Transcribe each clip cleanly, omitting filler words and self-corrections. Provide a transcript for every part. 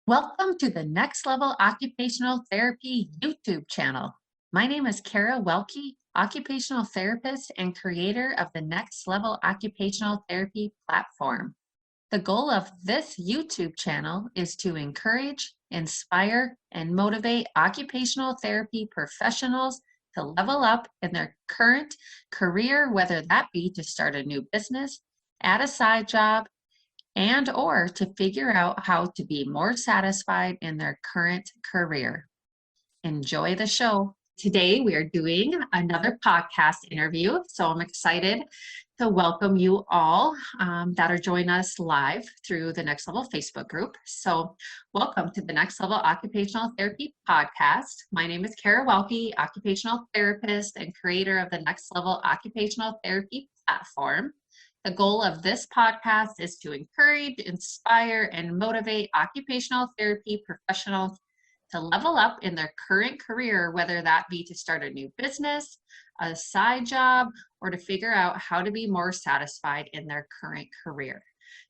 Welcome to the Next Level Occupational Therapy YouTube channel. My name is Kara Welke, occupational therapist and creator of the Next Level Occupational Therapy platform. The goal of this YouTube channel is to encourage, inspire, and motivate occupational therapy professionals to level up in their current career, whether that be to start a new business, add a side job, and or to figure out how to be more satisfied in their current career. Enjoy the show. Today we are doing another podcast interview, so I'm excited to welcome you all that are joining us live through the Next Level Facebook group. So welcome to the Next Level Occupational Therapy podcast. My name is Kara Welke, occupational therapist and creator of the Next Level Occupational Therapy platform. The goal of this podcast is to encourage, inspire, and motivate occupational therapy professionals to level up in their current career, whether that be to start a new business, a side job, or to figure out how to be more satisfied in their current career.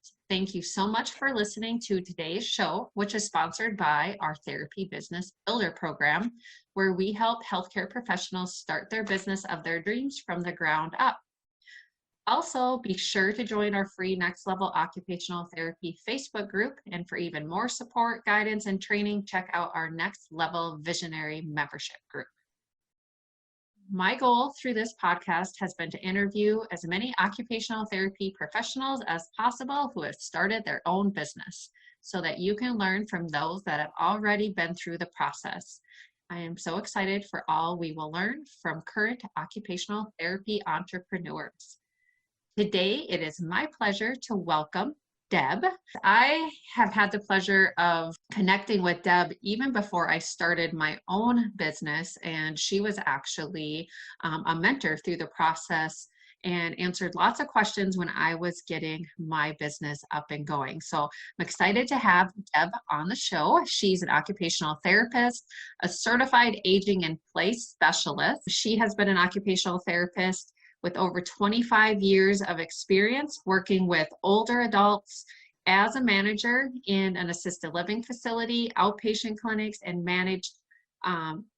So thank you so much for listening to today's show, which is sponsored by our Therapy Business Builder program, where we help healthcare professionals start their business of their dreams from the ground up. Also, be sure to join our free Next Level Occupational Therapy Facebook group. And for even more support, guidance, and training, check out our Next Level Visionary membership group. My goal through this podcast has been to interview as many occupational therapy professionals as possible who have started their own business, so that you can learn from those that have already been through the process. I am so excited for all we will learn from current occupational therapy entrepreneurs. Today, it is my pleasure to welcome Deb. I have had the pleasure of connecting with Deb even before I started my own business, and she was actually a mentor through the process and answered lots of questions when I was getting my business up and going. So I'm excited to have Deb on the show. She's an occupational therapist, a certified aging in place specialist. She has been an occupational therapist with over 25 years of experience working with older adults as a manager in an assisted living facility, outpatient clinics, and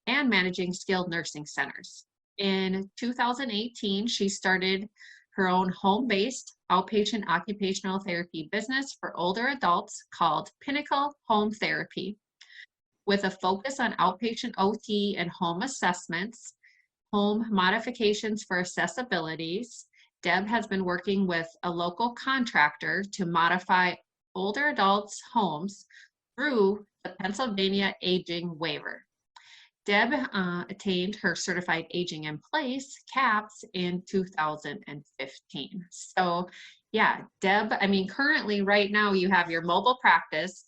managing skilled nursing centers. In 2018, she started her own home-based outpatient occupational therapy business for older adults called Pinnacle Home Therapy, with a focus on outpatient OT and home assessments, home modifications for accessibilities. Deb has been working with a local contractor to modify older adults' homes through the Pennsylvania Aging Waiver. Deb attained her certified aging in place CAPS in 2015. So yeah, Deb, currently right now you have your mobile practice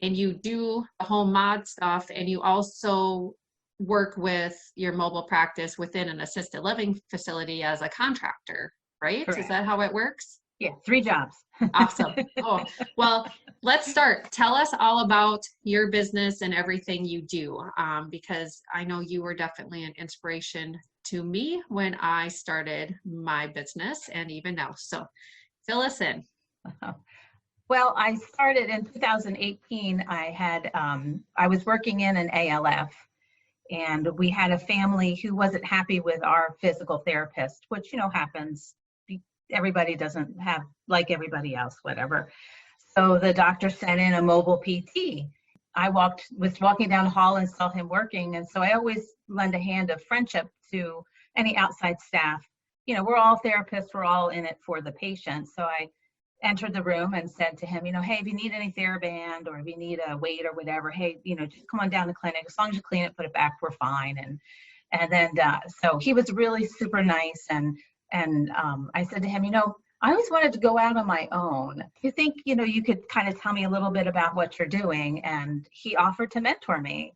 and you do the home mod stuff, and you also work with your mobile practice within an assisted living facility as a contractor, right? Correct. Is that how it works? Yeah, 3 jobs. Awesome. Oh, well, let's start. Tell us all about your business and everything you do, because I know you were definitely an inspiration to me when I started my business and even now. So fill us in. Well, I started in 2018. I was working in an ALF. And we had a family who wasn't happy with our physical therapist, which, happens. Everybody doesn't have, like everybody else, whatever. So the doctor sent in a mobile PT. I was walking down the hall and saw him working. And so I always lend a hand of friendship to any outside staff. We're all therapists. We're all in it for the patient. So I entered the room and said to him, hey, if you need any TheraBand or if you need a weight or whatever, hey, just come on down to the clinic. As long as you clean it, put it back, we're fine. And then so he was really super nice. And I said to him, I always wanted to go out on my own. Do you think, you could kind of tell me a little bit about what you're doing? And he offered to mentor me.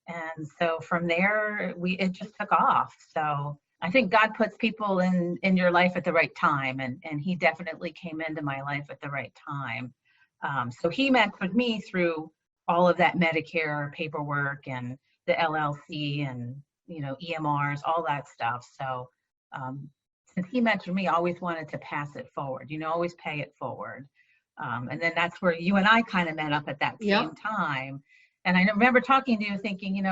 And so from there, it just took off. So I think God puts people in your life at the right time, and he definitely came into my life at the right time. So he mentored me through all of that Medicare paperwork and the LLC and, EMRs, all that stuff. So since he mentored me, I always wanted to pass it forward, always pay it forward. And then that's where you and I kind of met up at that Yep. same time. And I remember talking to you thinking,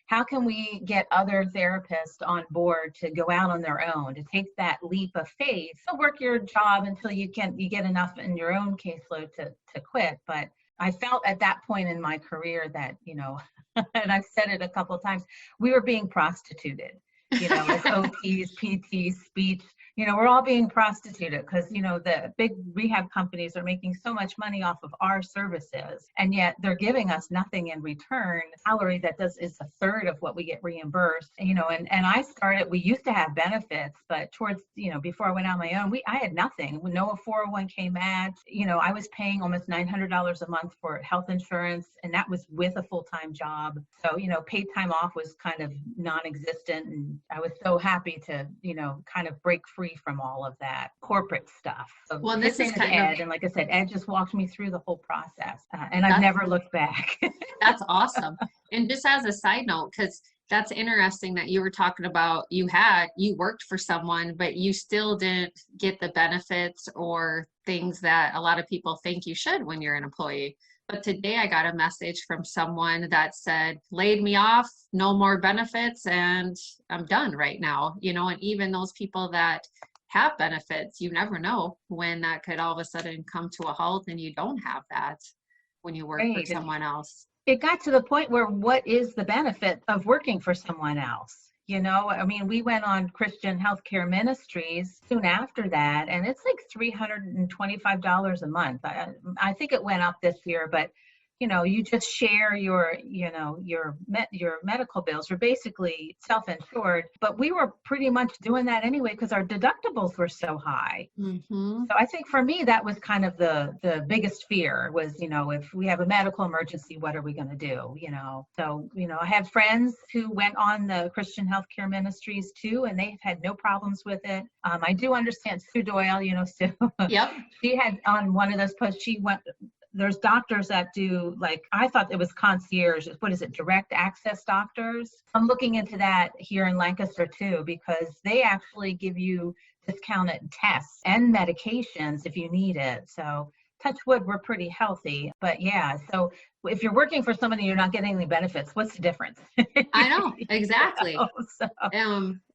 how can we get other therapists on board to go out on their own, to take that leap of faith, to work your job until you get enough in your own caseload to quit. But I felt at that point in my career that, and I've said it a couple of times, we were being prostituted, as OTs, PTs, speech. We're all being prostituted because, the big rehab companies are making so much money off of our services, and yet they're giving us nothing in return. Salary that is a third of what we get reimbursed, and I started, we used to have benefits, but towards, before I went out on my own, I had nothing, no 401k match. I was paying almost $900 a month for health insurance, and that was with a full-time job. So, paid time off was kind of non-existent, and I was so happy to, kind of break free from all of that corporate stuff. So well, this is kind Ed, of, and like I said, Ed just walked me through the whole process, and I've never looked back. That's awesome. And just as a side note, because that's interesting that you were talking about, you worked for someone, but you still didn't get the benefits or things that a lot of people think you should when you're an employee. But today I got a message from someone that said, laid me off, no more benefits, and I'm done right now. And even those people that have benefits, you never know when that could all of a sudden come to a halt and you don't have that when you work for someone else. It got to the point where what is the benefit of working for someone else? We went on Christian Healthcare Ministries soon after that, and it's like $325 a month. I think it went up this year, but you just share your medical bills. You're basically self-insured, but we were pretty much doing that anyway because our deductibles were so high. Mm-hmm. So I think for me, that was kind of the biggest fear was, if we have a medical emergency, what are we going to do? So, I had friends who went on the Christian Healthcare Ministries too, and they've had no problems with it. I do understand Sue Doyle, Sue. Yep. She had on one of those posts, there's doctors that do, like, I thought it was concierge. What is it? Direct access doctors. I'm looking into that here in Lancaster too, because they actually give you discounted tests and medications if you need it. So touch wood, we're pretty healthy. But yeah, so if you're working for somebody, you're not getting any benefits. What's the difference? I know, exactly.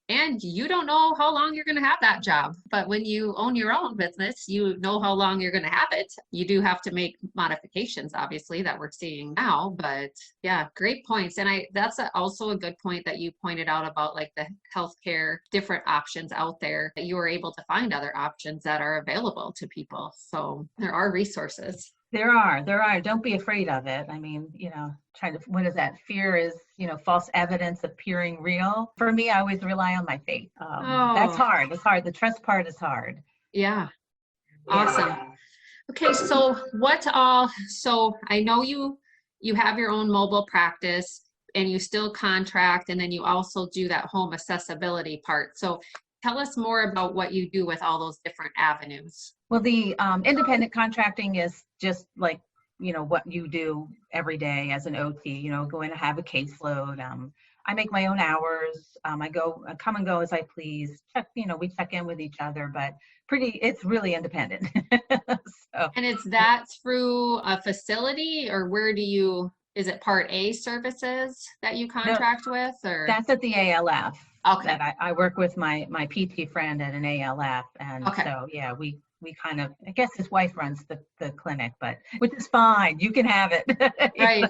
And you don't know how long you're going to have that job. But when you own your own business, you know how long you're going to have it. You do have to make modifications, obviously, that we're seeing now. But yeah, great points. And that's also a good point that you pointed out about like the healthcare, different options out there, that you were able to find other options that are available to people. So there are resources. There are. Don't be afraid of it. What is that? Fear is, false evidence appearing real. For me, I always rely on my faith. That's hard. It's hard. The trust part is hard. Yeah. Awesome. Okay. So so I know you have your own mobile practice and you still contract, and then you also do that home accessibility part. So tell us more about what you do with all those different avenues. Well, the independent contracting is just like, what you do every day as an OT, go in and have a caseload. I make my own hours. I come and go as I please. We check in with each other, but it's really independent. So. And it's that through a facility, or is it Part A services that you contract with, or? That's at the ALF. Okay. That I work with my PT friend at an ALF, and so yeah, we kind of, I guess his wife runs the clinic, but which is fine. You can have it. Right.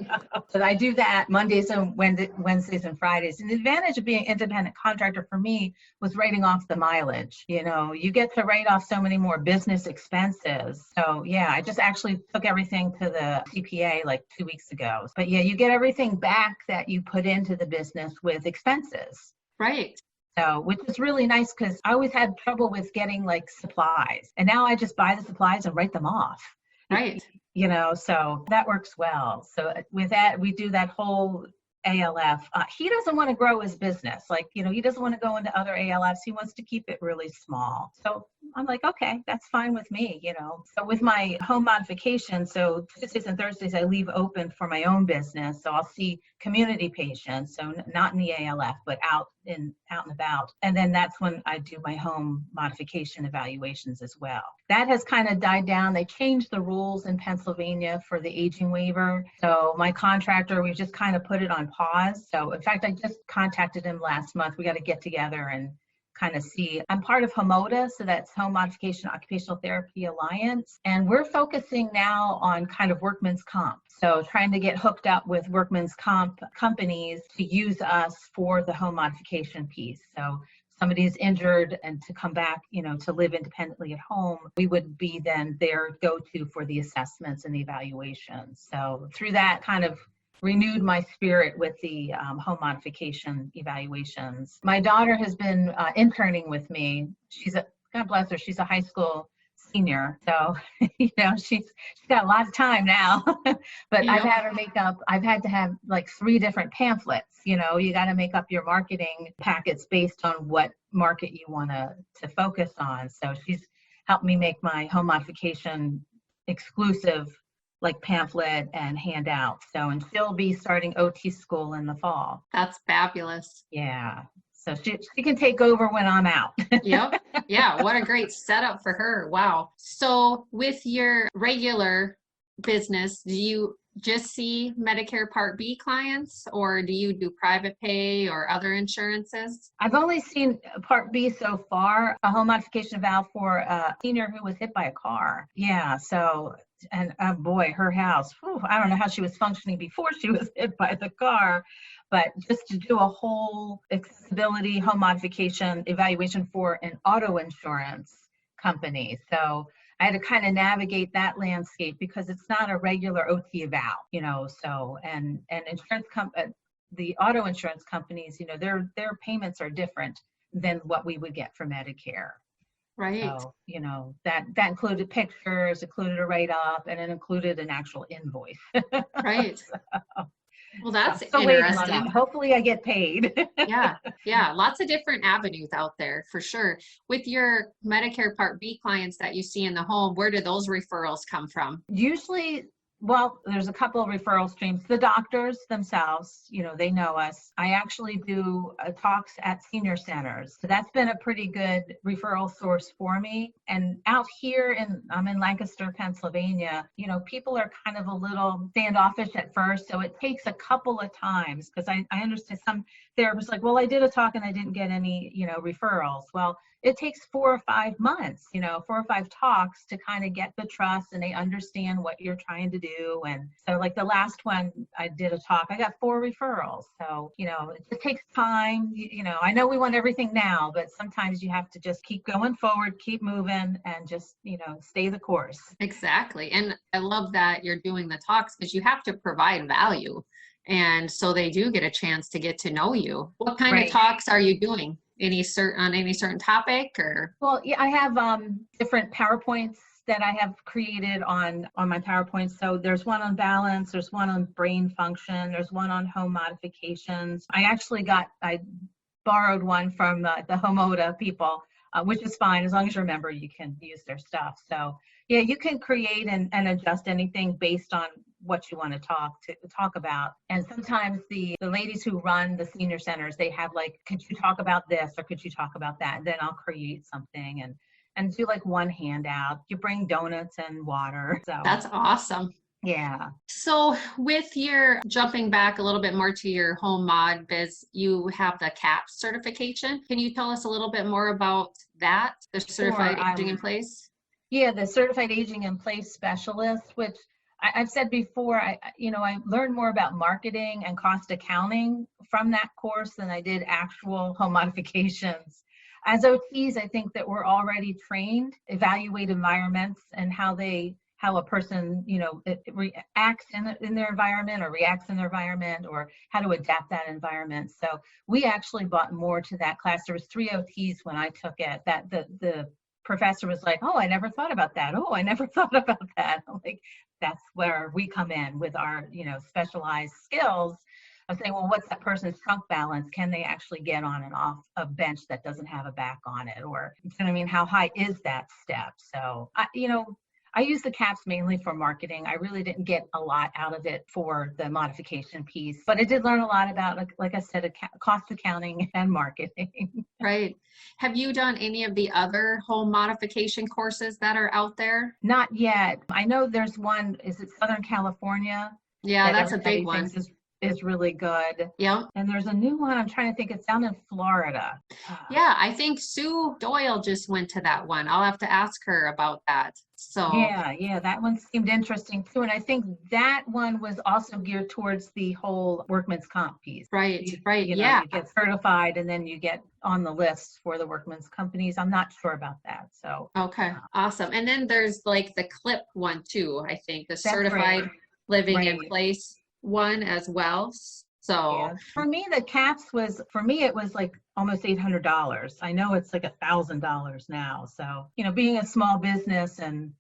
So I do that Mondays and Wednesdays and Fridays. And the advantage of being an independent contractor for me was writing off the mileage. You get to write off so many more business expenses. So yeah, I just actually took everything to the CPA like 2 weeks ago. But yeah, you get everything back that you put into the business with expenses. Right. So, which is really nice because I always had trouble with getting like supplies, and now I just buy the supplies and write them off. Right. So that works well. So with that, we do that whole ALF. He doesn't want to grow his business. Like, he doesn't want to go into other ALFs. He wants to keep it really small. So I'm like, okay, that's fine with me, So with my home modification, so Tuesdays and Thursdays I leave open for my own business. So I'll see community patients, so not in the ALF, but out and about. And then that's when I do my home modification evaluations as well. That has kind of died down. They changed the rules in Pennsylvania for the aging waiver. So my contractor, we just kind of put it on pause. So in fact, I just contacted him last month. We got to get together and kind of see. I'm part of HOMOTA, so that's Home Modification Occupational Therapy Alliance, and we're focusing now on kind of workman's comp. So trying to get hooked up with workman's comp companies to use us for the home modification piece. So somebody's injured and to come back, to live independently at home, we would be then their go-to for the assessments and the evaluations. So through that kind of renewed my spirit with the home modification evaluations. My daughter has been interning with me. God bless her, she's a high school senior. So, she's got a lot of time now, but yeah. I've had to have like 3 different pamphlets. You got to make up your marketing packets based on what market you want to focus on. So she's helped me make my home modification exclusive like pamphlet and handout. So, and she'll be starting OT school in the fall. That's fabulous. Yeah. So she can take over when I'm out. Yep. Yeah. What a great setup for her. Wow. So with your regular business, do you just see Medicare Part B clients, or do you do private pay or other insurances? I've only seen Part B so far, a home modification valve for a senior who was hit by a car. Yeah. So, and oh boy, her house, I don't know how she was functioning before she was hit by the car, but just to do a whole accessibility home modification evaluation for an auto insurance company. So I had to kind of navigate that landscape because it's not a regular OT eval, so, and insurance the auto insurance companies, their payments are different than what we would get for Medicare. Right. So, that included pictures, included a write-up, and it included an actual invoice. Right. So, well, that's so interesting. Hopefully I get paid. Yeah. Lots of different avenues out there for sure. With your Medicare Part B clients that you see in the home, where do those referrals come from? Usually, well, there's a couple of referral streams. The doctors themselves, they know us. I actually do talks at senior centers. So that's been a pretty good referral source for me. And out here I'm in Lancaster, Pennsylvania, people are kind of a little standoffish at first. So it takes a couple of times because I understand some therapists like, well, I did a talk and I didn't get any, referrals. Well, it takes 4 or 5 months, 4 or 5 talks to kind of get the trust and they understand what you're trying to do. And so like the last one I did a talk, I got 4 referrals. So, it takes time. I know we want everything now, but sometimes you have to just keep going forward, keep moving, and just, stay the course. Exactly. And I love that you're doing the talks because you have to provide value. And so they do get a chance to get to know you. What kind of talks are you doing? On any certain topic or? Well, yeah, I have different PowerPoints that I have created on my PowerPoint. So there's one on balance, there's one on brain function, there's one on home modifications. I borrowed one from the HOMOTA people, which is fine as long as you remember you can use their stuff. So yeah, you can create and adjust anything based on what you want to talk about. And sometimes the ladies who run the senior centers, they have like, could you talk about this or could you talk about that? And then I'll create something and do like one handout. You bring donuts and water. So that's awesome. Yeah. So with your jumping back a little bit more to your home mod biz, you have the CAP certification. Can you tell us a little bit more about that, the Certified Aging in Place? Yeah, the Certified Aging in Place Specialist, which I've said before, I learned more about marketing and cost accounting from that course than I did actual home modifications. As OTs, I think that we're already trained, evaluate environments and how a person, acts in their environment or reacts in their environment or how to adapt that environment. So we actually brought more to that class. There was 3 OTs when I took it that the professor was like, oh, I never thought about that. Oh, I never thought about that. I'm like, that's where we come in with our, specialized skills. I'm saying, well, what's that person's trunk balance? Can they actually get on and off a bench that doesn't have a back on it? Or, you know what I mean? How high is that step? So, I use the caps mainly for marketing. I really didn't get a lot out of it for the modification piece, but I did learn a lot about, like I said, cost accounting and marketing. Right. Have you done any of the other home modification courses that are out there? Not yet. I know there's one, is it Southern California? Yeah, That that's a everybody big one. thinks is really good. Yep. And there's a new one, I'm trying to think, it's down in Florida. Yeah, I think Sue Doyle just went to that one. I'll have to ask her about that. So, Yeah, that one seemed interesting too. And I think that one was also geared towards the whole workman's comp piece. right, yeah. You get certified and then you get on the list for the workman's companies. I'm not sure about that. So, Okay, awesome. And then there's like the CLIP one too, I think, the that's certified right. living in Right. place one as well. So, Yeah. For me, the caps it was like almost $800. I know it's like $1,000 now. So, being a small business and,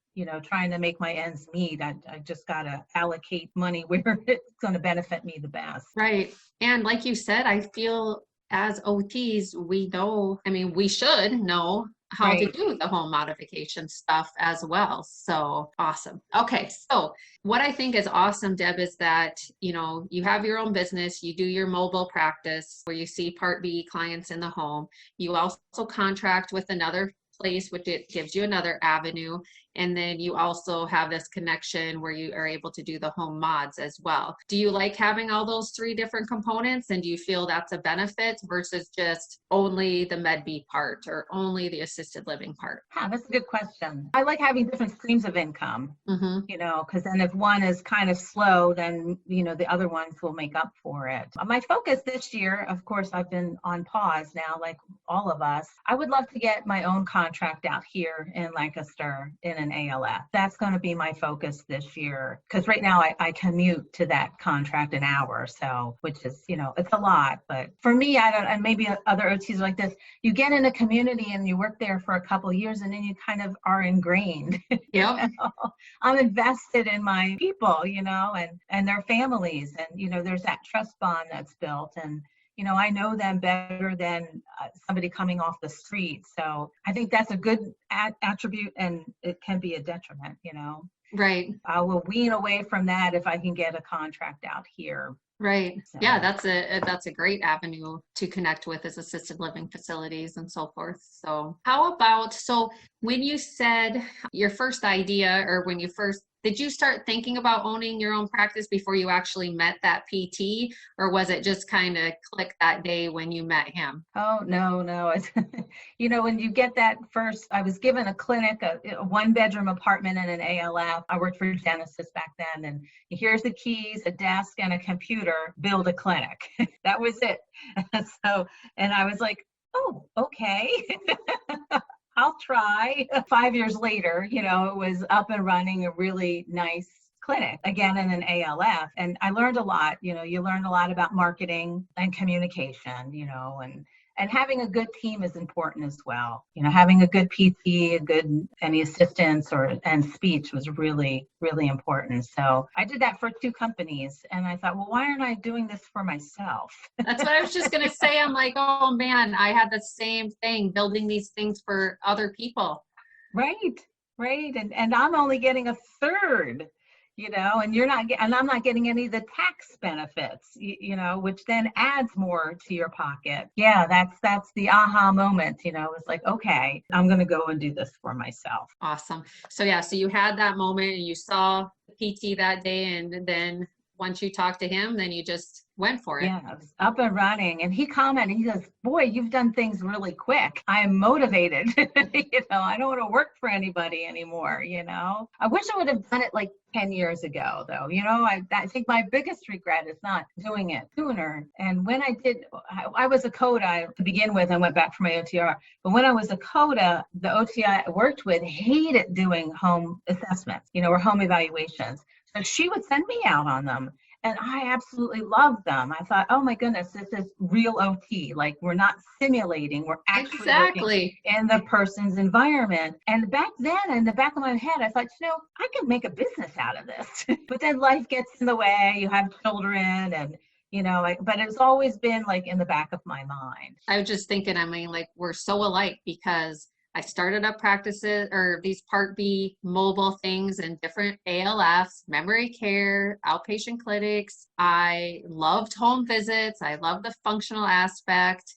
trying to make my ends meet, I just got to allocate money where it's going to benefit me the best. right. And like you said, I feel as OTs, we know, I mean, we should know how to Right. do the home modification stuff as well. So awesome. Okay. So what I think is awesome, Deb, is that, you have your own business, you do your mobile practice where you see Part B clients in the home. You also contract with another place, which it gives you another avenue. And then you also have this connection where you are able to do the home mods as well. Do you like having all those three different components? And do you feel that's a benefit versus just only the Med B part or only the assisted living part? Yeah, that's a good question. I like having different streams of income, Mm-hmm. because then if one is kind of slow, then, the other ones will make up for it. My focus this year, of course, I've been on pause now, like all of us. I would love to get my own contract out here in Lancaster in an ALF. That's going to be my focus this year. Because right now I commute to that contract an hour. So, which is, it's a lot. But for me, and maybe other OTs like this, you get in a community and you work there for a couple of years and then you kind of are ingrained. Yep. I'm invested in my people, and their families. And, there's that trust bond that's built. And, I know them better than somebody coming off the street. So I think that's a good attribute, and it can be a detriment, Right. I will wean away from that if I can get a contract out here. Right. So. Yeah, that's a great avenue to connect with as assisted living facilities and so forth. So so when you said your first idea, or did you start thinking about owning your own practice before you actually met that PT, or was it just kind of click that day when you met him? Oh, no. It's, when you get that first, I was given a clinic, a 1-bedroom apartment in an ALF. I worked for Genesis back then, and here's the keys, a desk, and a computer, build a clinic. That was it. So, and I was like, oh, okay. I'll try. 5 years later, it was up and running, a really nice clinic, again in an ALF. And I learned a lot. You learn a lot about marketing and communication, and having a good team is important as well. Having a good PT, any assistance and speech was really, really important. So I did that for 2 companies, and I thought, well, why aren't I doing this for myself? That's what I was just going to say. I'm like, oh man, I had the same thing, building these things for other people. Right. And I'm only getting a third. And I'm not getting any of the tax benefits, which then adds more to your pocket. Yeah, that's the aha moment, it's like, okay, I'm going to go and do this for myself. Awesome. So you had that moment and you saw PT that day, and then once you talked to him, then you just went for it. Yeah, I was up and running. And he commented, he goes, boy, you've done things really quick. I am motivated. I don't want to work for anybody anymore. I wish I would have done it like 10 years ago, though. I think my biggest regret is not doing it sooner. And when I did, I was a CODA to begin with and went back for my OTR. But when I was a CODA, the OT I worked with hated doing home assessments, or home evaluations. So she would send me out on them. And I absolutely loved them. I thought, oh my goodness, this is real OT. Like, we're not simulating, we're actually working in the person's environment. And back then, in the back of my head, I thought, I can make a business out of this. But then life gets in the way. You have children, and but it's always been like in the back of my mind. I was just thinking, I mean, like we're so alike because I started up practices or these Part B mobile things in different ALFs, memory care, outpatient clinics. I loved home visits. I loved the functional aspect.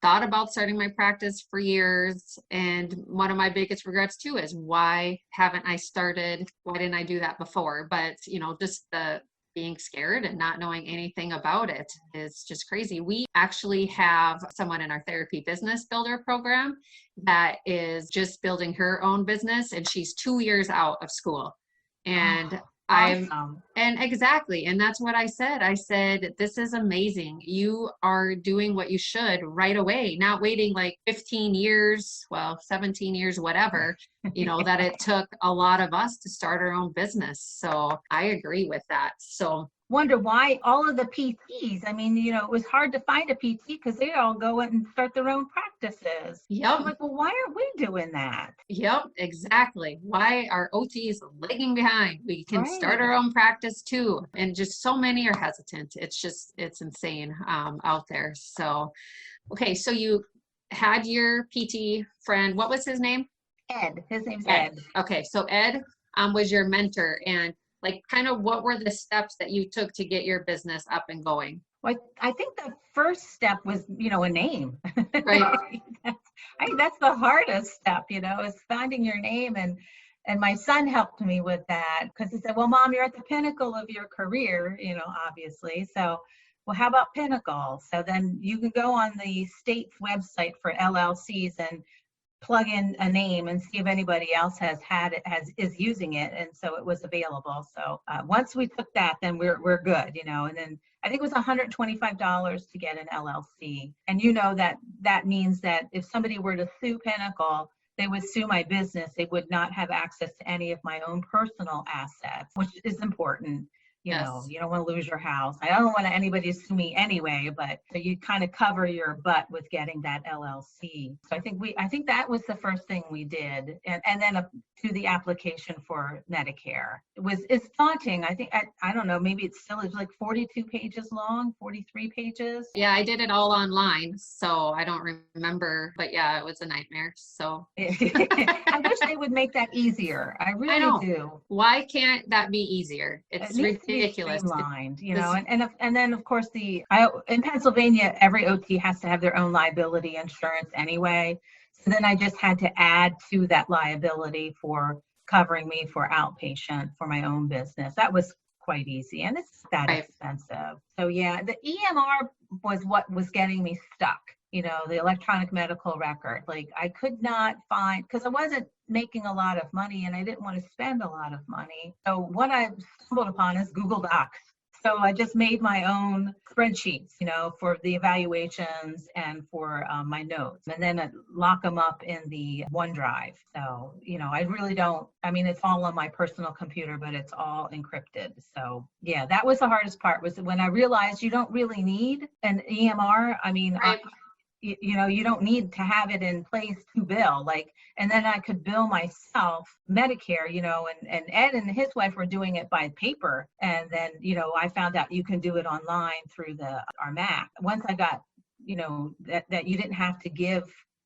Thought about starting my practice for years. And one of my biggest regrets too is why didn't I do that before? But, just the being scared and not knowing anything about it is just crazy. We actually have someone in our therapy business builder program that is just building her own business, and she's 2 years out of school. And Awesome. and exactly. And that's what I said. I said, this is amazing. You are doing what you should right away, not waiting like 15 years, 17 years, whatever, that it took a lot of us to start our own business. So I agree with that. So wonder why all of the PTs, I mean, it was hard to find a PT because they all go and start their own practices. Yep. I'm like, well, why aren't we doing that? Yep, exactly. Why are OTs lagging behind? We can start our own practice too. And just so many are hesitant. It's insane out there. So, okay, so you had your PT friend. What was his name? Ed. His name's Ed. Okay, so Ed was your mentor, and like kind of what were the steps that you took to get your business up and going? Well, I think the first step was, a name. Right. I think that's the hardest step, is finding your name. And my son helped me with that because he said, well, Mom, you're at the pinnacle of your career, obviously. So, well, how about Pinnacle? So then you can go on the state's website for LLCs and plug in a name and see if anybody else is using it. And so it was available. So once we took that, then we're good, and then I think it was $125 to get an LLC. And that means that if somebody were to sue Pinnacle, they would sue my business. They would not have access to any of my own personal assets, which is important. Yes. You don't want to lose your house. I don't want anybody to sue me anyway, but so you kind of cover your butt with getting that LLC. So I think that was the first thing we did. And then to the application for Medicare. It's daunting. I think, I don't know, maybe it's like 42 pages long, 43 pages. Yeah, I did it all online, so I don't remember, but yeah, it was a nightmare. So I wish they would make that easier. I really do. Why can't that be easier? It's ridiculous. Streamlined, and then of course in Pennsylvania, every OT has to have their own liability insurance anyway. So then I just had to add to that liability for covering me for outpatient for my own business. That was quite easy, and it's that expensive. So yeah, the EMR was what was getting me stuck. The electronic medical record. Like I could not find, because I wasn't making a lot of money and I didn't want to spend a lot of money. So what I stumbled upon is Google Docs. So I just made my own spreadsheets, for the evaluations and for my notes, and then I lock them up in the OneDrive. So, I really don't, it's all on my personal computer, but it's all encrypted. So yeah, that was the hardest part, was when I realized you don't really need an EMR. You don't need to have it in place to bill, and then I could bill myself Medicare, and Ed and his wife were doing it by paper. And then, I found out you can do it online through our Mac. Once I got, that you didn't have to give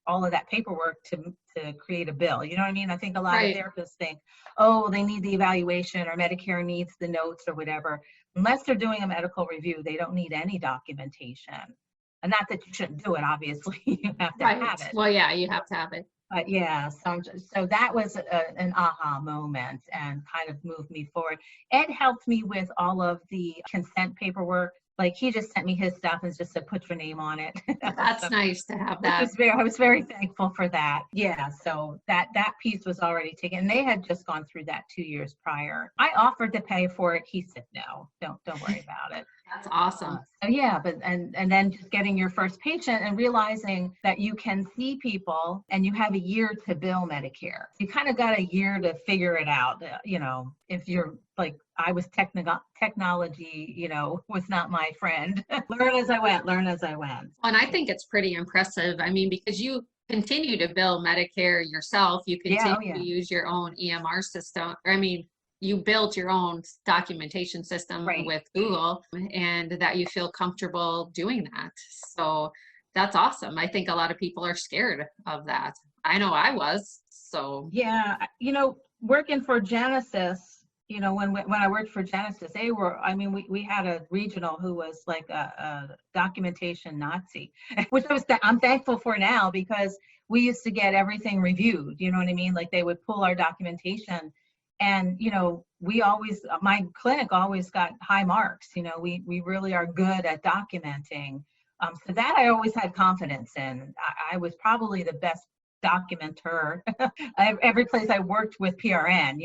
all of that paperwork to create a bill. You know what I mean? I think a lot of therapists think, oh, they need the evaluation or Medicare needs the notes or whatever. Unless they're doing a medical review, they don't need any documentation. And not that you shouldn't do it, obviously, you have to have it. Well, yeah, you have to have it. But yeah, so that was an aha moment and kind of moved me forward. Ed helped me with all of the consent paperwork. Like he just sent me his stuff and just said, put your name on it. That's nice to have that. I was very thankful for that. Yeah, so that piece was already taken. And they had just gone through that 2 years prior. I offered to pay for it. He said, no, don't worry about it. That's awesome. So yeah, but and then just getting your first patient and realizing that you can see people and you have a year to bill Medicare. You kind of got a year to figure it out. If you're like, I was technology, was not my friend. Learn as I went. And I think it's pretty impressive. Because you continue to bill Medicare yourself, you continue to use your own EMR system. you built your own documentation system Right. with Google and that you feel comfortable doing that. So that's awesome. I think a lot of people are scared of that. I know I was. So Yeah, working for Genesis, when I worked for Genesis, we had a regional who was like a documentation Nazi, which I'm thankful for now, because we used to get everything reviewed, you know what I mean? Like they would pull our documentation, and, my clinic always got high marks, we really are good at documenting. So that I always had confidence in. I was probably the best documenter every place I worked with PRN,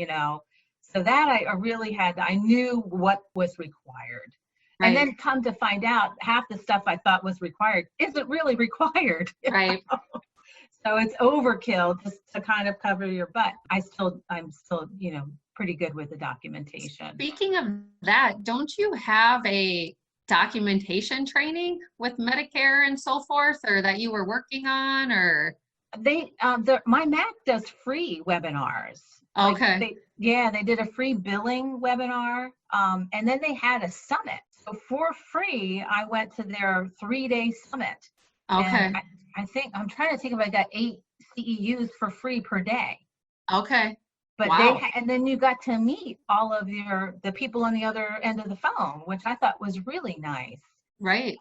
so that I really I knew what was required. And right, then come to find out, half the stuff I thought was required isn't really required. right. So it's overkill just to kind of cover your butt. I'm still, pretty good with the documentation. Speaking of that, don't you have a documentation training with Medicare and so forth, or that you were working on, or? My MAC does free webinars. Okay. They did a free billing webinar, and then they had a summit. So for free, I went to their 3-day summit. Okay. And I think, I'm trying to think if I got 8 CEUs for free per day. Okay. But wow. And then you got to meet all of the people on the other end of the phone, which I thought was really nice. Right.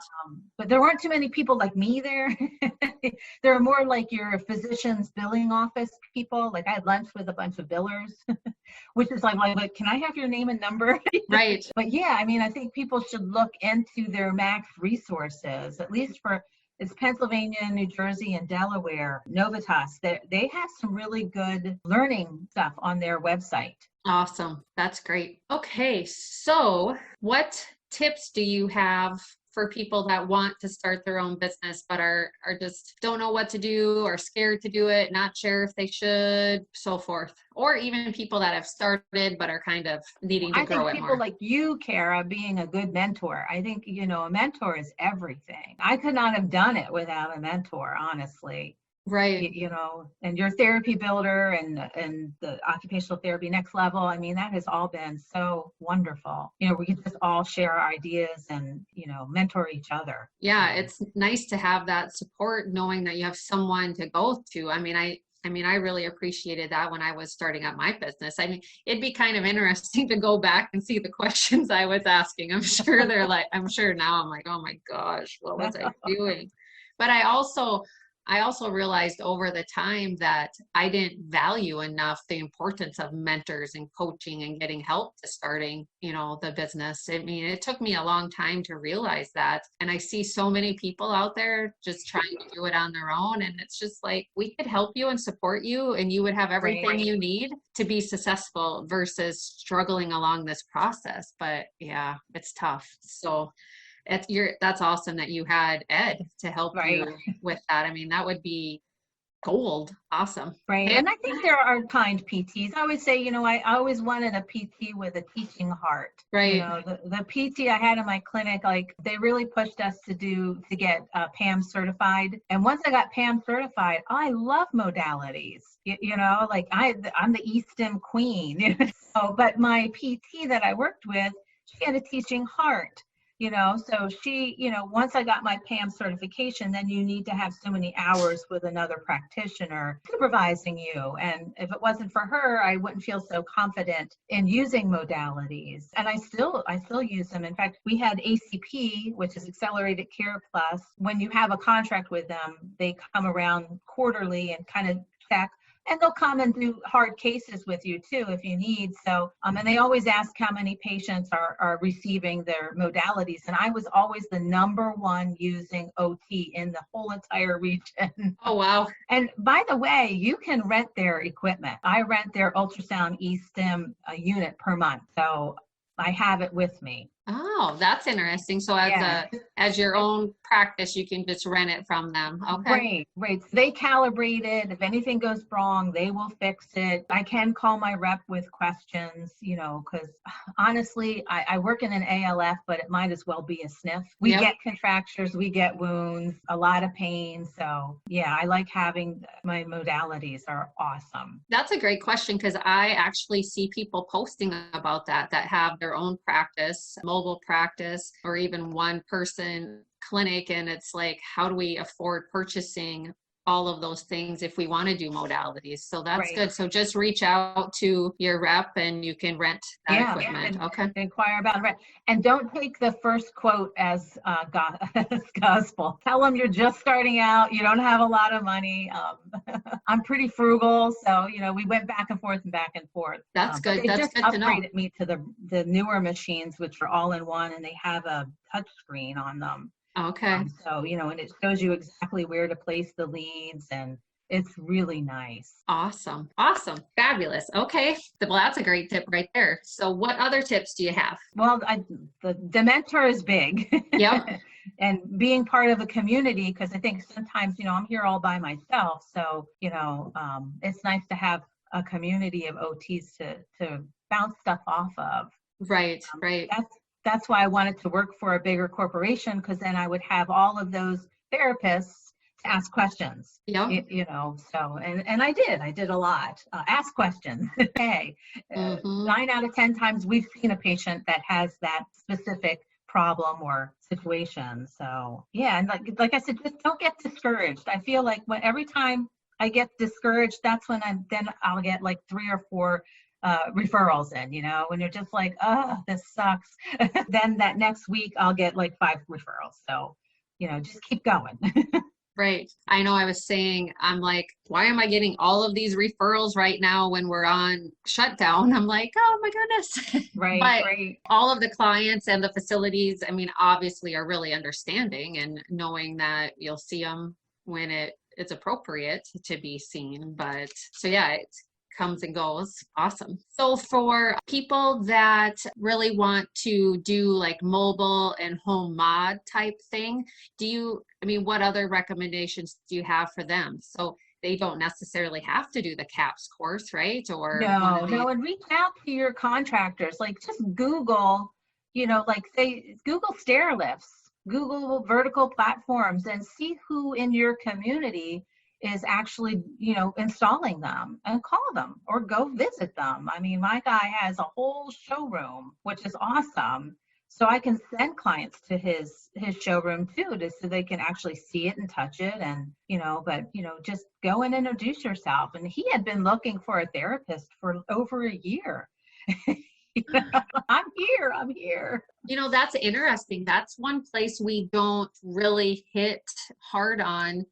But there weren't too many people like me there. There were more like your physician's billing office people. Like I had lunch with a bunch of billers, which is like, can I have your name and number? Right. But yeah, I think people should look into their MAC's resources, at least it's Pennsylvania, New Jersey, and Delaware. Novitas, they have some really good learning stuff on their website. Awesome. That's great. Okay. So what tips do you have for people that want to start their own business but are just don't know what to do, or scared to do it, not sure if they should, so forth, or even people that have started but are kind of needing to grow it more? I think people like you, Kara, being a good mentor. I think, a mentor is everything. I could not have done it without a mentor, honestly. Right. And your therapy builder and the occupational therapy Next Level, that has all been so wonderful. We can just all share our ideas and, mentor each other. Yeah, it's nice to have that support, knowing that you have someone to go to. I really appreciated that when I was starting up my business. It'd be kind of interesting to go back and see the questions I was asking. I'm sure now I'm like, oh my gosh, what was I doing? But I also realized over the time that I didn't value enough the importance of mentors and coaching and getting help to starting, the business. It took me a long time to realize that. And I see so many people out there just trying to do it on their own. And it's just like, we could help you and support you, and you would have everything you need to be successful versus struggling along this process. But yeah, it's tough. So that's awesome that you had Ed to help you with that. That would be gold. Awesome. Right. And I think there are kind PTs. I always say, I always wanted a PT with a teaching heart. Right. The PT I had in my clinic, like they really pushed us to get PAM certified. And once I got PAM certified, I love modalities. I'm the E-stim queen. But my PT that I worked with, she had a teaching heart. So she, once I got my PAM certification, then you need to have so many hours with another practitioner supervising you. And if it wasn't for her, I wouldn't feel so confident in using modalities. And I still use them. In fact, we had ACP, which is Accelerated Care Plus. When you have a contract with them, they come around quarterly and kind of check. And they'll come and do hard cases with you too, if you need. So, and they always ask how many patients are receiving their modalities. And I was always the #1 using OT in the whole entire region. Oh, wow. And by the way, you can rent their equipment. I rent their ultrasound E-stim unit per month. So I have it with me. Oh, that's interesting. So Yeah. as your own practice, you can just rent it from them. Okay. Right, right. So they calibrate it. If anything goes wrong, they will fix it. I can call my rep with questions, because honestly, I work in an ALF, but it might as well be a SNF. We Yep. get contractures, we get wounds, a lot of pain. So yeah, I like having my modalities are awesome. That's a great question because I actually see people posting about that have their own practice, mobile practice, or even one person clinic. And it's like, how do we afford purchasing all of those things if we want to do modalities? So that's Right. good. So just reach out to your rep and you can rent that Yeah, equipment. Okay. inquire about it. And don't take the first quote as as gospel. Tell them you're just starting out. You don't have a lot of money. I'm pretty frugal, so we went back and forth and back and forth. That's But good. they That's just good to know. upgraded me to the newer machines, which are all in one, and they have a touch screen on them. Okay. So and it shows you exactly where to place the leads, and it's really nice. Awesome. Awesome. Fabulous. Okay. Well, that's a great tip right there. So what other tips do you have? Well, the mentor is big. Yep. And being part of a community, because I think sometimes, I'm here all by myself. So, it's nice to have a community of OTs to bounce stuff off of. Right. Right. That's why I wanted to work for a bigger corporation, because then I would have all of those therapists to ask questions. Yep. So and I did a lot. Ask questions. Hey, 9 out of 10 times we've seen a patient that has that specific problem or situation. So yeah, and like I said, just don't get discouraged. I feel like every time I get discouraged, that's when I'll get like 3 or 4 referrals in, when you're just like, oh, this sucks. Then that next week I'll get like 5 referrals. So, just keep going. Right. I know I was saying, I'm like, why am I getting all of these referrals right now when we're on shutdown? I'm like, oh my goodness. Right, But right. all of the clients and the facilities, I mean, obviously are really understanding and knowing that you'll see them when it's appropriate to be seen. But so yeah, it comes and goes. Awesome. So for people that really want to do like mobile and home mod type thing, what other recommendations do you have for them? So they don't necessarily have to do the CAPS course, right? Or No, and reach out to your contractors. Like just Google, like say Google stair lifts, Google vertical platforms, and see who in your community is actually, installing them, and call them or go visit them. I mean, my guy has a whole showroom, which is awesome. So I can send clients to his showroom too, so they can actually see it and touch it. And, just go and introduce yourself. And he had been looking for a therapist for over a year. I'm here. That's interesting. That's one place we don't really hit hard on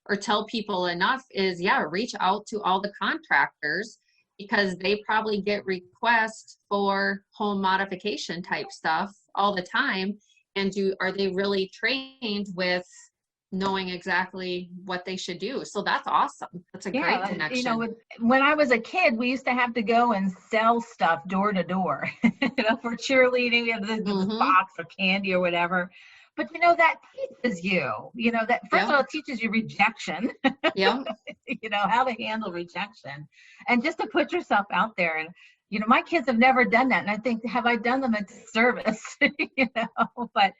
or tell people enough is, reach out to all the contractors, because they probably get requests for home modification type stuff all the time. And are they really trained with knowing exactly what they should do? So that's awesome. That's a great connection. When I was a kid, we used to have to go and sell stuff door to door, for cheerleading. We had this box or candy or whatever. But that teaches you, that first of all, it teaches you rejection. Yeah. How to handle rejection, and just to put yourself out there. And my kids have never done that, and I think, have I done them a disservice? But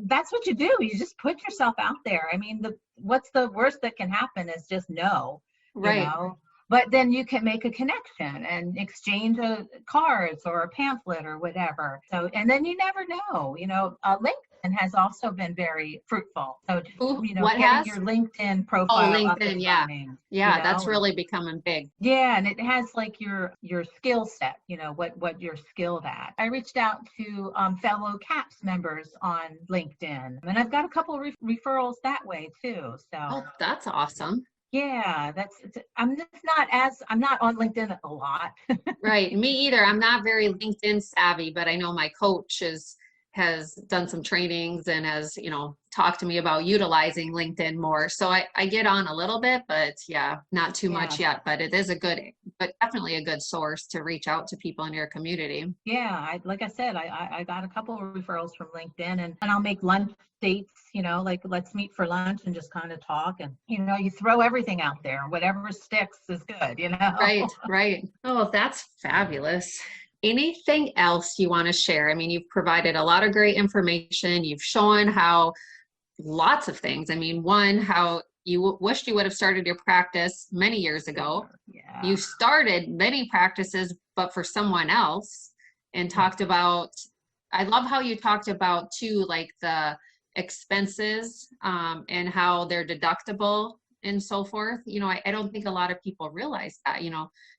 that's what you do. You just put yourself out there. I mean, what's the worst that can happen is just no. Right. But then you can make a connection and exchange cards or a pamphlet or whatever. So, and then you never know. LinkedIn has also been very fruitful. So, what getting your LinkedIn profile. Oh, LinkedIn, up and running, that's really becoming big. Yeah, and it has like your skill set. What you're skilled at. I reached out to fellow CAPS members on LinkedIn, and I've got a couple of referrals that way too. So, oh, that's awesome. Yeah, I'm not on LinkedIn a lot. Right. Me either. I'm not very LinkedIn savvy, but I know my coach is has done some trainings and has, talked to me about utilizing LinkedIn more. So I get on a little bit, but yeah, not too much yet, but it is but definitely a good source to reach out to people in your community. Yeah, like I said, I got a couple of referrals from LinkedIn, and I'll make lunch dates, like let's meet for lunch and just kind of talk. And, you throw everything out there. Whatever sticks is good. Right, right. Oh, that's fabulous. Anything else you want to share? I mean, you've provided a lot of great information. You've shown how lots of things. I mean, one, how you wished you would have started your practice many years ago. Yeah. You started many practices, but for someone else, and talked about, I love how you talked about too, like the expenses and how they're deductible and so forth. I don't think a lot of people realize that,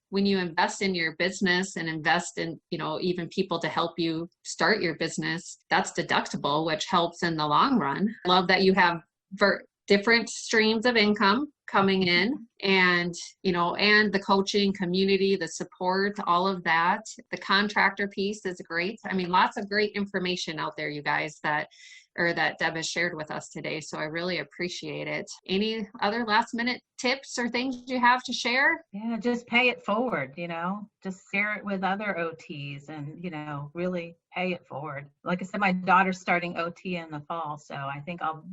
when you invest in your business and invest in, even people to help you start your business, that's deductible, which helps in the long run. I love that you have different streams of income coming in, and, and the coaching community, the support, all of that. The contractor piece is great. I mean, lots of great information out there, you guys, that Deb has shared with us today. So I really appreciate it. Any other last minute tips or things you have to share? Yeah, just pay it forward, just share it with other OTs and, really pay it forward. Like I said, my daughter's starting OT in the fall, so I think I'll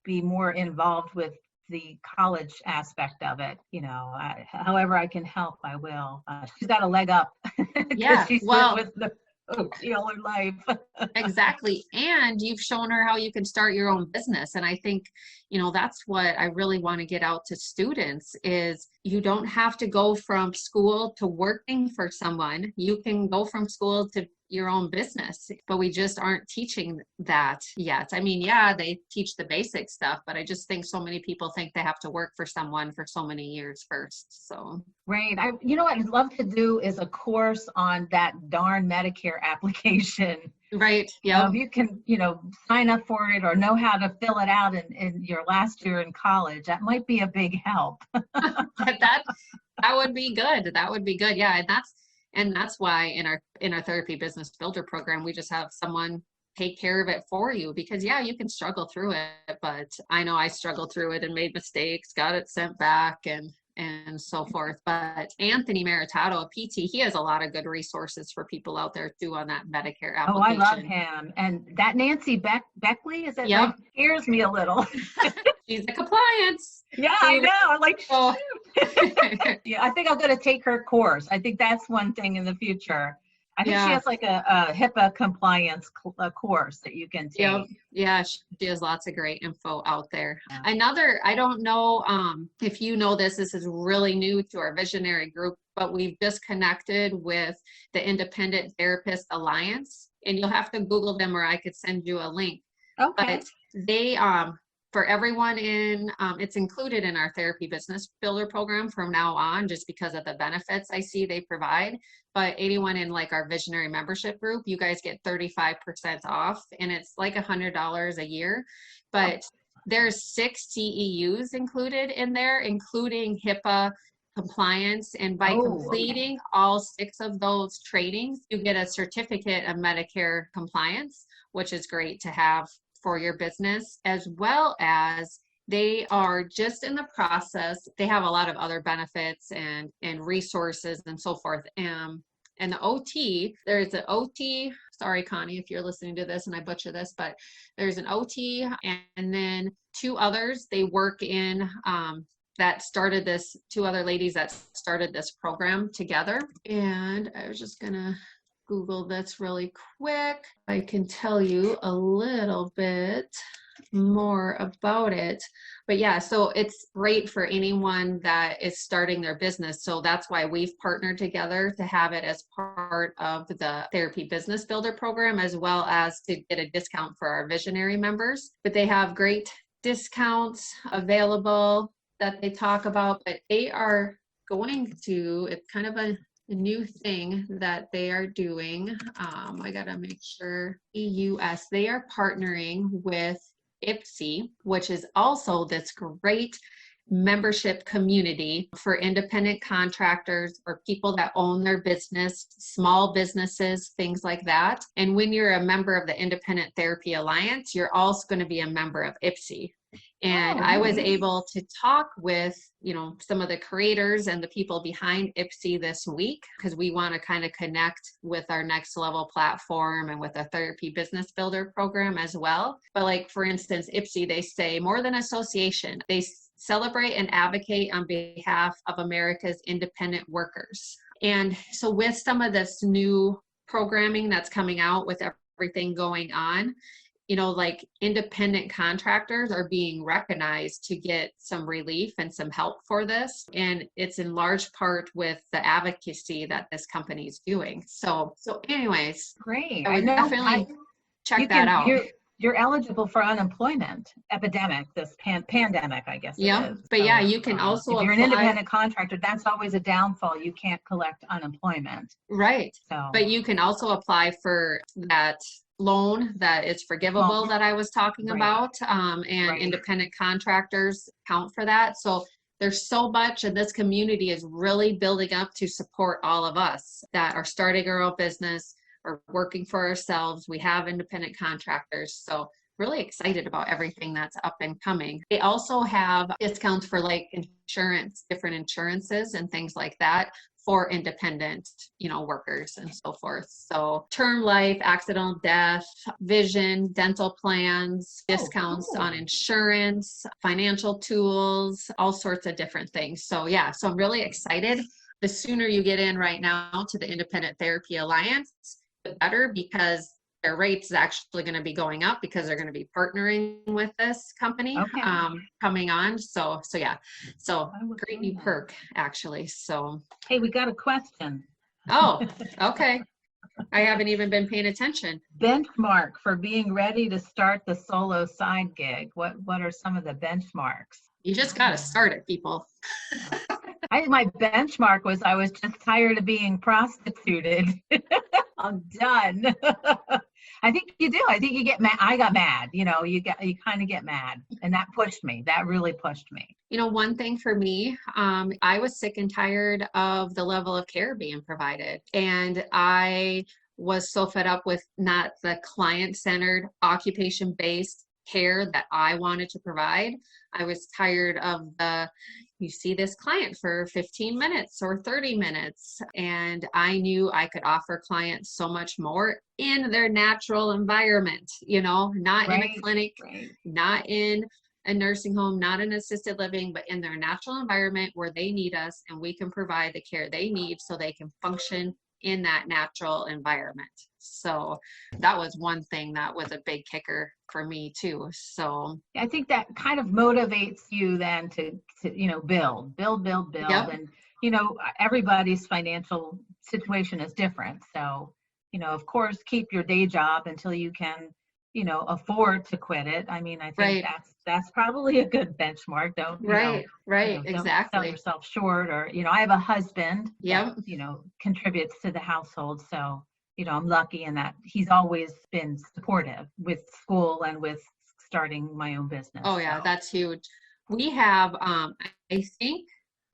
be more involved with the college aspect of it. However I can help, I will. She's got a leg up. Yeah, she's well, with the OT all her life. Exactly. And you've shown her how you can start your own business. And I think, that's what I really want to get out to students is you don't have to go from school to working for someone. You can go from school to your own business, but we just aren't teaching that yet. I mean, yeah, they teach the basic stuff, but I just think so many people think they have to work for someone for so many years first. So. Right. What I'd love to do is a course on that darn Medicare application. Right. Yeah. If you can, sign up for it or know how to fill it out in your last year in college, that might be a big help. that would be good. That would be good. Yeah. And that's why in our therapy business builder program, we just have someone take care of it for you, because yeah, you can struggle through it, but I know I struggled through it and made mistakes, got it sent back and so forth. But Anthony Maritato, a PT, he has a lot of good resources for people out there too on that Medicare application. Oh, I love him. And that Nancy Beckley, is that yep. Scares me a little. She's a compliance. Yeah, I know. I'm like, oh. Yeah, I think I'm going to take her course. I think that's one thing in the future. I think she has like a HIPAA compliance course that you can take. Yeah, she has lots of great info out there. Yeah. I don't know if you know this is really new to our visionary group, but we've just connected with the Independent Therapist Alliance, and you'll have to Google them or I could send you a link. Okay. But they, for everyone it's included in our therapy business builder program from now on, just because of the benefits I see they provide. But anyone in like our visionary membership group, you guys get 35% off, and it's like $100 a year. But there's 6 CEUs included in there, including HIPAA compliance. And by completing all 6 of those trainings, you get a certificate of Medicare compliance, which is great to have for your business, as well as they are just in the process. They have a lot of other benefits and resources and so forth. And the OT, there's an OT, sorry, Connie, if you're listening to this and I butcher this, but there's an OT and then 2 others, they work in, that started this, 2 other ladies that started this program together. And I was just gonna Google this really quick. I can tell you a little bit more about it. But yeah, so it's great for anyone that is starting their business. So that's why we've partnered together to have it as part of the Therapy Business Builder program, as well as to get a discount for our visionary members. But they have great discounts available that they talk about, but they are going to, it's kind of a new thing that they are doing. I gotta make sure, EUS, they are partnering with IPSI, which is also this great membership community for independent contractors or people that own their business, small businesses, things like that. And when you're a member of the Independent Therapy Alliance, you're also going to be a member of IPSI. And I was able to talk with, some of the creators and the people behind IPSI this week, because we want to kind of connect with our Next Level platform and with a therapy business builder program as well. But like, for instance, IPSI, they say more than association. They celebrate and advocate on behalf of America's independent workers. And so with some of this new programming that's coming out with everything going on, like independent contractors are being recognized to get some relief and some help for this. And it's in large part with the advocacy that this company is doing. So anyways, great. I would definitely check that out. You're eligible for unemployment epidemic, this pandemic, I guess. Yeah, it is. But yeah, you can also if you're an independent contractor, that's always a downfall. You can't collect unemployment. Right. So, but you can also apply for that loan that is forgivable that I was talking about, and independent contractors count for that. So there's so much, and this community is really building up to support all of us that are starting our own business or working for ourselves. We have independent contractors. So really excited about everything that's up and coming. They also have discounts for like insurance, different insurances and things like that for independent, workers and so forth. So term life, accidental death, vision, dental plans, discounts on insurance, financial tools, all sorts of different things. So yeah, so I'm really excited. The sooner you get in right now to the Independent Therapy Alliance, the better, because their rates is actually going to be going up because they're going to be partnering with this company coming on. So yeah, so great new perk actually. So hey, we got a question. Oh, okay. I haven't even been paying attention. Benchmark for being ready to start the solo side gig. What are some of the benchmarks? You just got to start it, people. My benchmark was I was just tired of being prostituted. I'm done. I think you do. I think you get mad. I got mad. You kind of get mad, and that pushed me. That really pushed me. One thing for me, I was sick and tired of the level of care being provided, and I was so fed up with not the client-centered, occupation-based care that I wanted to provide. I was tired of you see this client for 15 minutes or 30 minutes. And I knew I could offer clients so much more in their natural environment, not in a clinic, not in a nursing home, not in assisted living, but in their natural environment where they need us and we can provide the care they need so they can function in that natural environment. So that was one thing that was a big kicker for me too. So I think that kind of motivates you then to build. Yep. And everybody's financial situation is different. So of course keep your day job until you can afford to quit it. I mean, I think that's probably a good benchmark. Don't exactly. Don't sell yourself short. Or I have a husband that contributes to the household, so I'm lucky in that he's always been supportive with school and with starting my own business. Oh yeah, that's huge. We have I think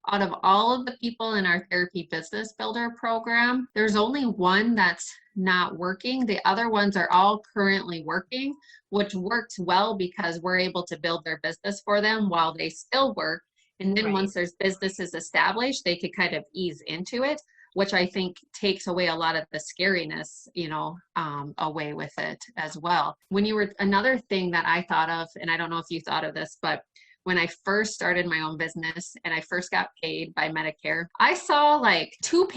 out of all of the people in our therapy business builder program, there's only one that's not working. The other ones are all currently working, which works well because we're able to build their business for them while they still work. And then once their business is established, they could kind of ease into it, which I think takes away a lot of the scariness, away with it as well. Another thing that I thought of, and I don't know if you thought of this, but when I first started my own business and I first got paid by Medicare, I saw like 2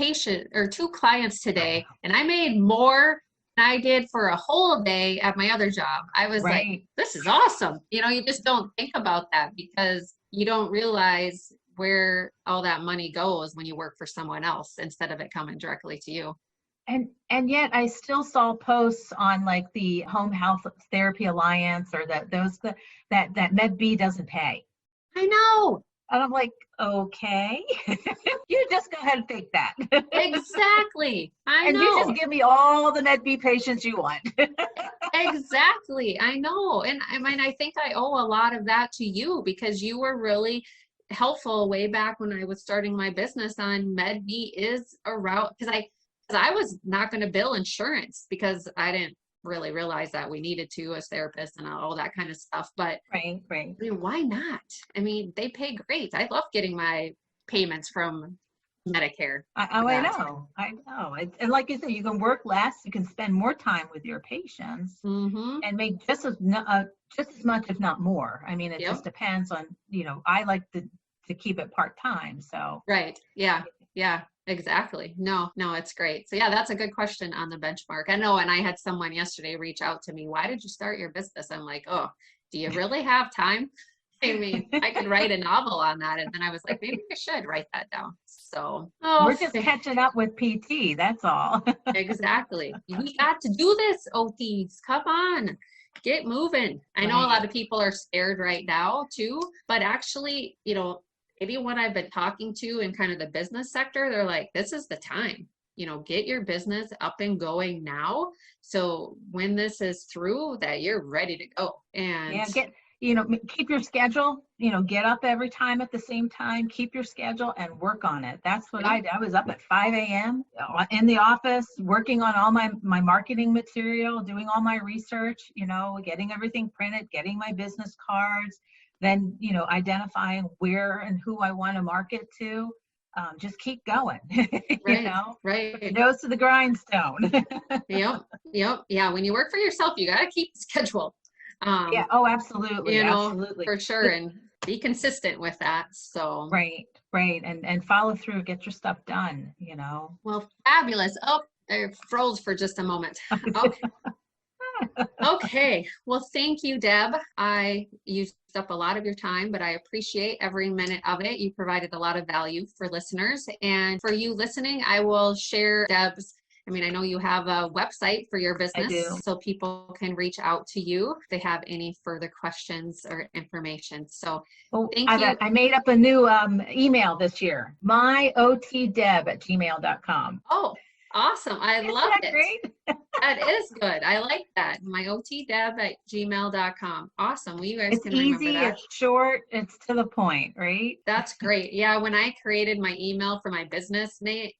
clients today, and I made more than I did for a whole day at my other job. I was like, this is awesome. You just don't think about that because you don't realize where all that money goes when you work for someone else instead of it coming directly to you. And yet I still saw posts on like the Home Health Therapy Alliance or that Med B doesn't pay. I know. And I'm like, okay, you just go ahead and take that. Exactly. I know. And you just give me all the Med B patients you want. Exactly. I know. And I mean, I think I owe a lot of that to you because you were really helpful way back when I was starting my business on MedMe is a route, because I was not going to bill insurance because I didn't really realize that we needed to as therapists and all that kind of stuff. But Right. I mean, why not? I mean, they pay great. I love getting my payments from Medicare. I know. And like you said, you can work less, you can spend more time with your patients Mm-hmm. and make just as much, if not more. I mean, it Yep. just depends on, I like to keep it part-time. So Right. Yeah. Yeah, exactly. No, it's great. So yeah, that's a good question on the benchmark. I know. And I had someone yesterday reach out to me. Why did you start your business? I'm like, oh, do you really have time? I mean, I could write a novel on that. And then I was like, maybe I should write that down. So, we're just catching up with PT. That's all. exactly. We got to do this, OTs. Come on, get moving. I know a lot of people are scared right now too, but actually, anyone I've been talking to in kind of the business sector, they're like, this is the time. Get your business up and going now. So when this is through, that you're ready to go. And keep your schedule, get up every time at the same time, keep your schedule and work on it. That's what I did. I was up at 5 a.m. in the office, working on all my marketing material, doing all my research, getting everything printed, getting my business cards, then, identifying where and who I want to market to. Just keep going, right. Nose to the grindstone. Yep. Yeah. When you work for yourself, you got to keep the schedule. Yeah. Oh, absolutely. Absolutely. For sure. And be consistent with that. So. Right. And follow through, get your stuff done, Well, fabulous. Oh, I froze for just a moment. Okay. Okay. Well, thank you, Deb. I used up a lot of your time, but I appreciate every minute of it. You provided a lot of value for listeners. And for you listening, I will share Deb's, I know you have a website for your business. I do. So people can reach out to you if they have any further questions or information. So thank you. I made up a new email this year, myotdeb@gmail.com. Oh, awesome. I love it. Great? That is good. I like that. myotdeb@gmail.com. Awesome. Well, you guys can remember easy, that. it's short, it's to the point, right? That's great. Yeah, when I created my email for my business, that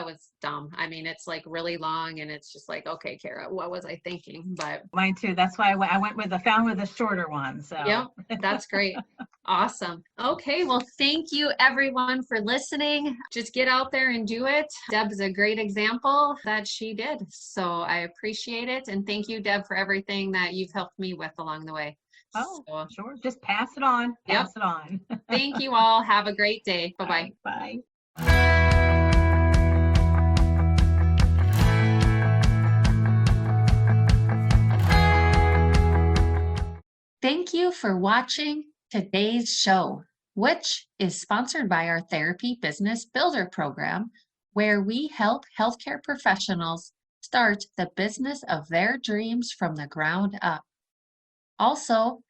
was dumb. It's like really long and it's just like, okay, Kara, what was I thinking? But mine too. That's why I went with a shorter one. So yep, that's great. Awesome. Okay, well, thank you everyone for listening. Just get out there and do it. Deb's a great example that she did. So I appreciate it. And thank you, Deb, for everything that you've helped me with along the way. Oh, so, sure. Just pass it on. Pass it on. Thank you all. Have a great day. Bye-bye. Bye. Thank you for watching today's show, which is sponsored by our Therapy Business Builder program, where we help healthcare professionals start the business of their dreams from the ground up. Also,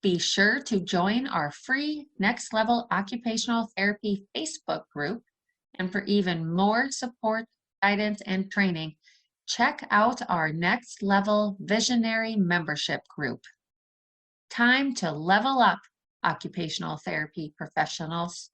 be sure to join our free Next Level Occupational Therapy Facebook group. And for even more support, guidance, and training, check out our Next Level Visionary membership group. Time to level up, occupational therapy professionals.